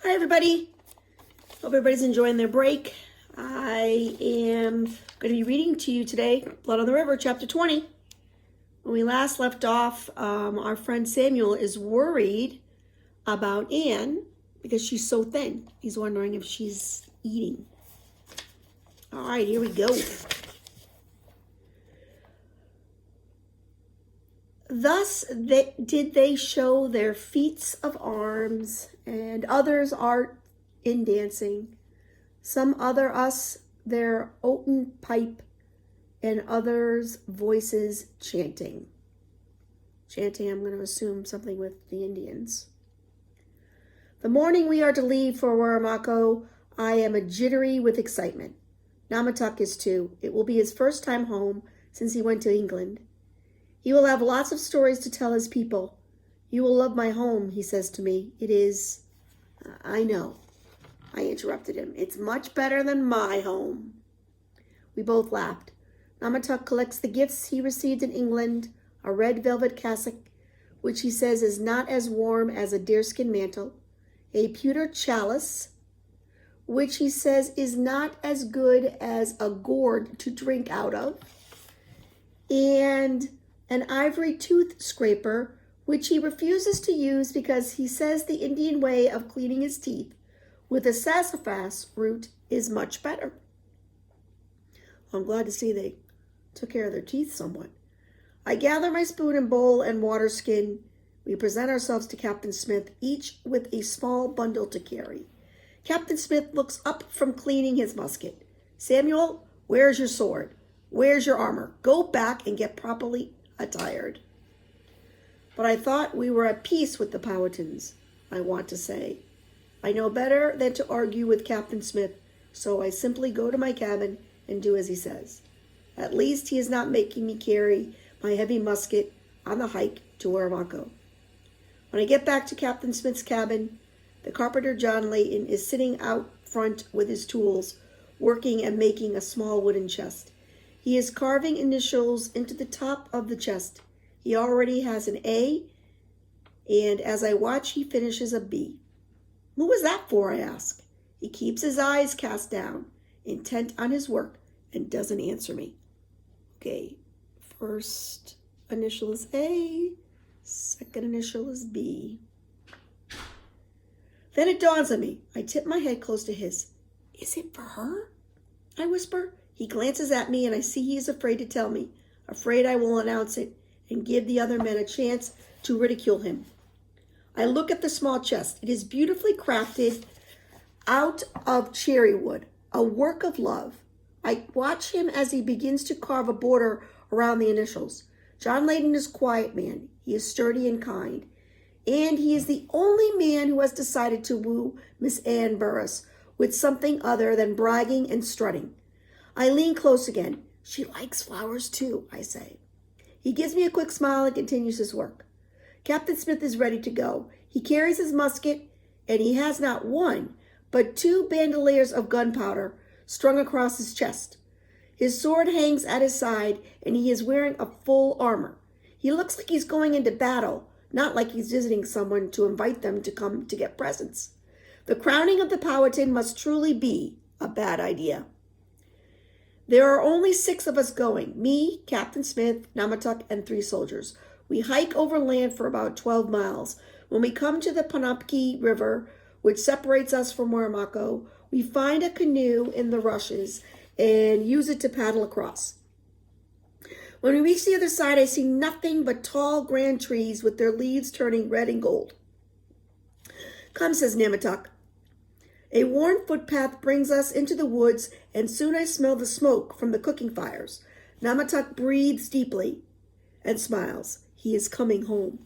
Hi, everybody. Hope everybody's enjoying their break. I am going to be reading to you today, Blood on the River, chapter 20. When we last left off, our friend Samuel is worried about Anne because she's so thin. He's wondering if she's eating. All right, here we go. Thus did they show their feats of arms, and others art in dancing. Some other us their oaten pipe, and others voices chanting. Chanting, I'm going to assume something with the Indians. The morning we are to leave for Waramaco, I am a jittery with excitement. Namatuk is too. It will be his first time home since he went to England. He will have lots of stories to tell his people. You will love my home, he says to me. It is... I know. I interrupted him. It's much better than my home. We both laughed. Namatuk collects the gifts he received in England, a red velvet cassock, which he says is not as warm as a deerskin mantle, a pewter chalice, which he says is not as good as a gourd to drink out of, and an ivory tooth scraper, which he refuses to use because he says the Indian way of cleaning his teeth with a sassafras root is much better. I'm glad to see they took care of their teeth somewhat. I gather my spoon and bowl and water skin. We present ourselves to Captain Smith, each with a small bundle to carry. Captain Smith looks up from cleaning his musket. Samuel, where's your sword? Where's your armor? Go back and get properly attired. But I thought we were at peace with the Powhatans, I want to say. I know better than to argue with Captain Smith, so I simply go to my cabin and do as he says. At least he is not making me carry my heavy musket on the hike to Waramaco. When I get back to Captain Smith's cabin, the carpenter John Layton is sitting out front with his tools, working and making a small wooden chest. He is carving initials into the top of the chest. He already has an A, and as I watch, he finishes a B. What was that for, I ask. He keeps his eyes cast down, intent on his work, and doesn't answer me. Okay, first initial is A, second initial is B. Then it dawns on me. I tip my head close to his. Is it for her? I whisper. He glances at me, and I see he is afraid to tell me, afraid I will announce it and give the other men a chance to ridicule him. I look at the small chest. It is beautifully crafted out of cherry wood, a work of love. I watch him as he begins to carve a border around the initials. John Layton is a quiet man. He is sturdy and kind. And he is the only man who has decided to woo Miss Anne Burris with something other than bragging and strutting. I lean close again. She likes flowers too, I say. He gives me a quick smile and continues his work. Captain Smith is ready to go. He carries his musket, and he has not one, but 2 bandoliers of gunpowder strung across his chest. His sword hangs at his side, and he is wearing a full armor. He looks like he's going into battle, not like he's visiting someone to invite them to come to get presents. The crowning of the Powhatan must truly be a bad idea. There are only 6 of us going, me, Captain Smith, Namatuk, and 3 soldiers. We hike overland for about 12 miles. When we come to the Penobscot River, which separates us from Waramaco, we find a canoe in the rushes and use it to paddle across. When we reach the other side, I see nothing but tall, grand trees with their leaves turning red and gold. Come, says Namatuk. A worn footpath brings us into the woods, and soon I smell the smoke from the cooking fires. Namatuk breathes deeply and smiles. He is coming home.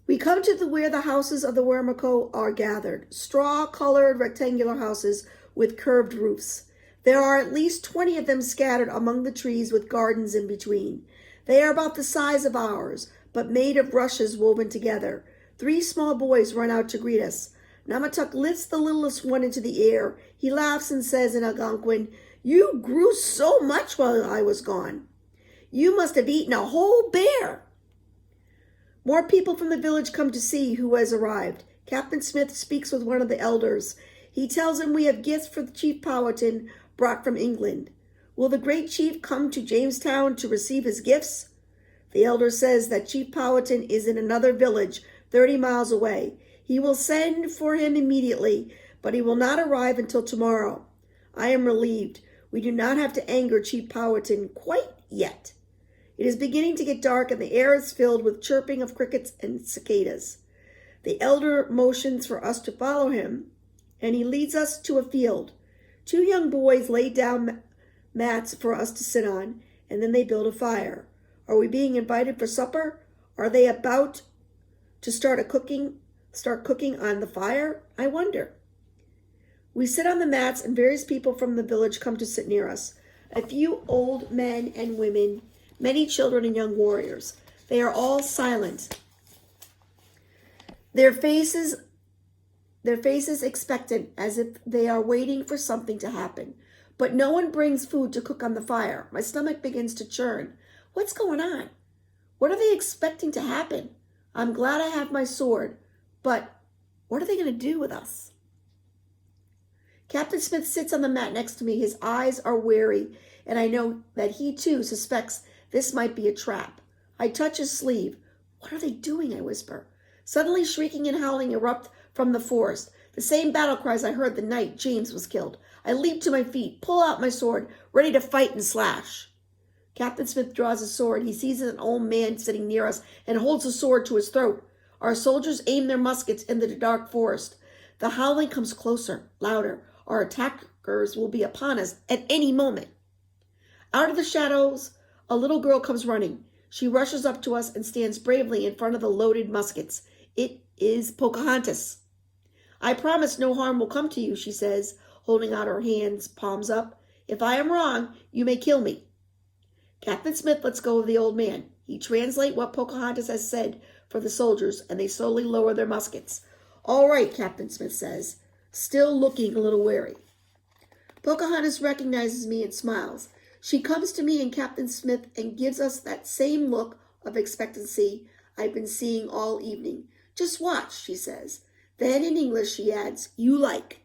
We come to where the houses of the Waramaco are gathered, straw-colored rectangular houses with curved roofs. There are at least 20 of them scattered among the trees with gardens in between. They are about the size of ours, but made of rushes woven together. 3 small boys run out to greet us. Namatuk lifts the littlest one into the air. He laughs and says in Algonquin, "You grew so much while I was gone. You must have eaten a whole bear." More people from the village come to see who has arrived. Captain Smith speaks with one of the elders. He tells him we have gifts for Chief Powhatan brought from England. Will the great chief come to Jamestown to receive his gifts? The elder says that Chief Powhatan is in another village 30 miles away. He will send for him immediately, but he will not arrive until tomorrow. I am relieved. We do not have to anger Chief Powhatan quite yet. It is beginning to get dark, and the air is filled with chirping of crickets and cicadas. The elder motions for us to follow him, and he leads us to a field. 2 young boys lay down mats for us to sit on, and then they build a fire. Are we being invited for supper? Are they about to start cooking on the fire? I wonder. We sit on the mats, and various people from the village come to sit near us. A few old men and women, many children and young warriors. They are all silent. Their faces expectant, as if they are waiting for something to happen. But no one brings food to cook on the fire. My stomach begins to churn. What's going on? What are they expecting to happen? I'm glad I have my sword, but what are they going to do with us? Captain Smith sits on the mat next to me. His eyes are wary, and I know that he too suspects this might be a trap. I touch his sleeve. What are they doing? I whisper. Suddenly, shrieking and howling erupt from the forest. The same battle cries I heard the night James was killed. I leap to my feet, pull out my sword, ready to fight and slash. Captain Smith draws his sword. He sees an old man sitting near us and holds the sword to his throat. Our soldiers aim their muskets into the dark forest. The howling comes closer, louder. Our attackers will be upon us at any moment. Out of the shadows, a little girl comes running. She rushes up to us and stands bravely in front of the loaded muskets. It is Pocahontas. I promise no harm will come to you, she says, holding out her hands, palms up. If I am wrong, you may kill me. Captain Smith lets go of the old man. He translates what Pocahontas has said for the soldiers, and they slowly lower their muskets. All right, Captain Smith says, still looking a little wary. Pocahontas recognizes me and smiles. She comes to me and Captain Smith and gives us that same look of expectancy I've been seeing all evening. Just watch, she says. Then in English she adds, you like.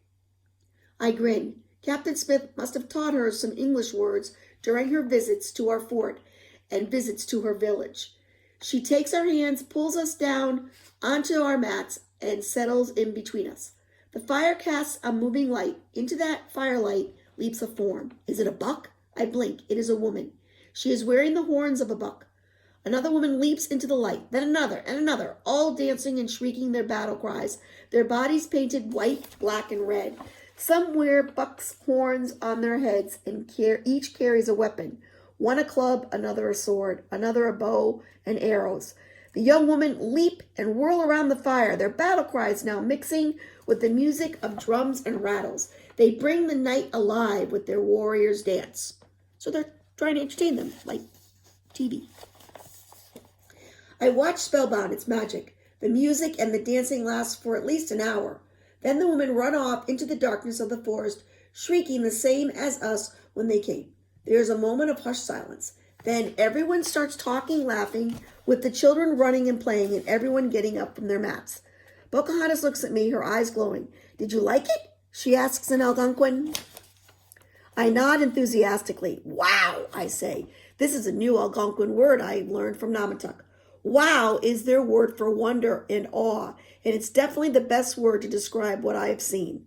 I grin. Captain Smith must have taught her some English words during her visits to our fort and visits to her village. She takes our hands, pulls us down onto our mats, and settles in between us. The fire casts a moving light. Into that firelight leaps a form. Is it a buck? I blink. It is a woman. She is wearing the horns of a buck. Another woman leaps into the light, then another and another, all dancing and shrieking their battle cries, their bodies painted white, black, and red. Some wear buck's horns on their heads, and each carries a weapon. One a club, another a sword, another a bow and arrows. The young women leap and whirl around the fire, their battle cries now mixing with the music of drums and rattles. They bring the night alive with their warriors' dance. So they're trying to entertain them, like TV. I watch spellbound. It's magic. The music and the dancing lasts for at least an hour. Then the women run off into the darkness of the forest, shrieking the same as us when they came. There is a moment of hushed silence. Then everyone starts talking, laughing, with the children running and playing and everyone getting up from their mats. Pocahontas looks at me, her eyes glowing. Did you like it? She asks in Algonquin. I nod enthusiastically. Wow, I say. This is a new Algonquin word I learned from Namatut. Wow is their word for wonder and awe, and it's definitely the best word to describe what I have seen.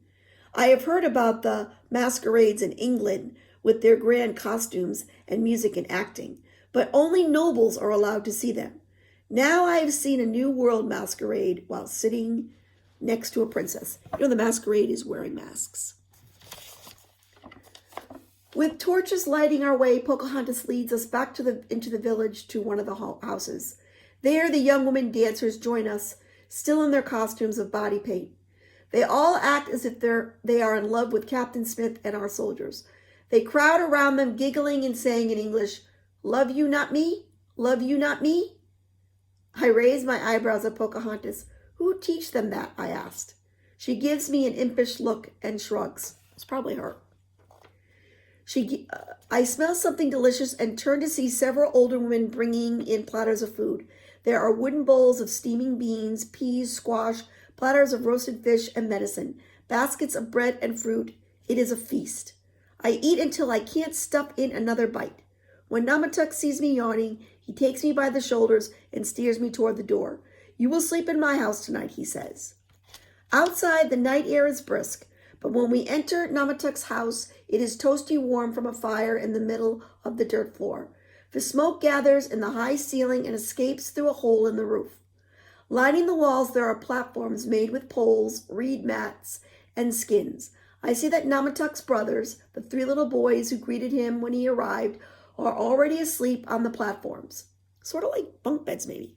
I have heard about the masquerades in England with their grand costumes and music and acting, but only nobles are allowed to see them. Now I have seen a new world masquerade while sitting next to a princess. You know, the masquerade is wearing masks. With torches lighting our way, Pocahontas leads us back into the village to one of the houses. There, the young women dancers join us, still in their costumes of body paint. They all act as if they are in love with Captain Smith and our soldiers. They crowd around them, giggling and saying in English, "Love you, not me? Love you, not me?" I raise my eyebrows at Pocahontas. Who teach them that? I asked. She gives me an impish look and shrugs. It's probably her. I smell something delicious and turn to see several older women bringing in platters of food. There are wooden bowls of steaming beans, peas, squash, platters of roasted fish and medicine, baskets of bread and fruit. It is a feast. I eat until I can't stuff in another bite. When Namatuk sees me yawning, he takes me by the shoulders and steers me toward the door. You will sleep in my house tonight, he says. Outside, the night air is brisk, but when we enter Namatuk's house, it is toasty warm from a fire in the middle of the dirt floor. The smoke gathers in the high ceiling and escapes through a hole in the roof. Lining the walls, there are platforms made with poles, reed mats, and skins. I see that Namatuk's brothers, the 3 little boys who greeted him when he arrived, are already asleep on the platforms. Sort of like bunk beds, maybe.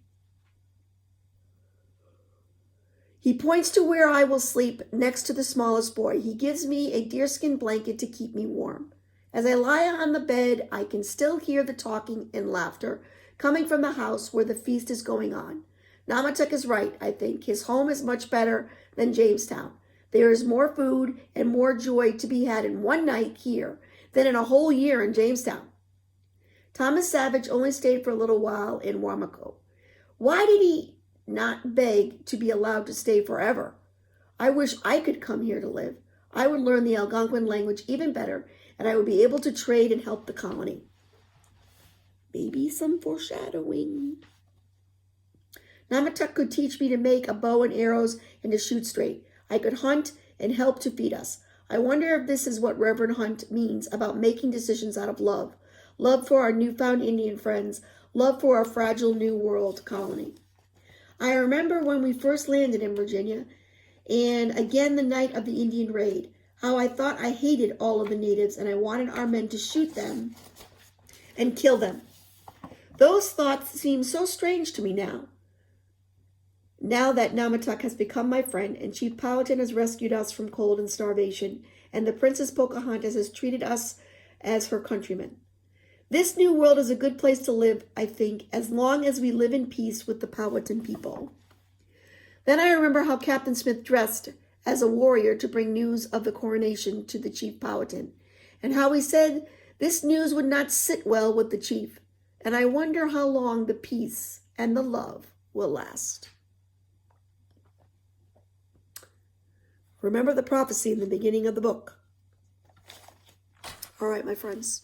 He points to where I will sleep next to the smallest boy. He gives me a deerskin blanket to keep me warm. As I lie on the bed, I can still hear the talking and laughter coming from the house where the feast is going on. Namatuk is right, I think. His home is much better than Jamestown. There is more food and more joy to be had in one night here than in a whole year in Jamestown. Thomas Savage only stayed for a little while in Wamako. Why did he not beg to be allowed to stay forever? I wish I could come here to live. I would learn the Algonquin language even better, and I would be able to trade and help the colony. Maybe some foreshadowing. Namatuk could teach me to make a bow and arrows and to shoot straight. I could hunt and help to feed us. I wonder if this is what Reverend Hunt means about making decisions out of love. Love for our newfound Indian friends. Love for our fragile New World colony. I remember when we first landed in Virginia, and again the night of the Indian raid, how I thought I hated all of the natives and I wanted our men to shoot them and kill them. Those thoughts seem so strange to me now. Now that Namatuk has become my friend and Chief Powhatan has rescued us from cold and starvation, and the Princess Pocahontas has treated us as her countrymen. This new world is a good place to live, I think, as long as we live in peace with the Powhatan people. Then I remember how Captain Smith dressed as a warrior to bring news of the coronation to the Chief Powhatan, and how he said this news would not sit well with the chief, and I wonder how long the peace and the love will last. Remember the prophecy in the beginning of the book. All right, my friends.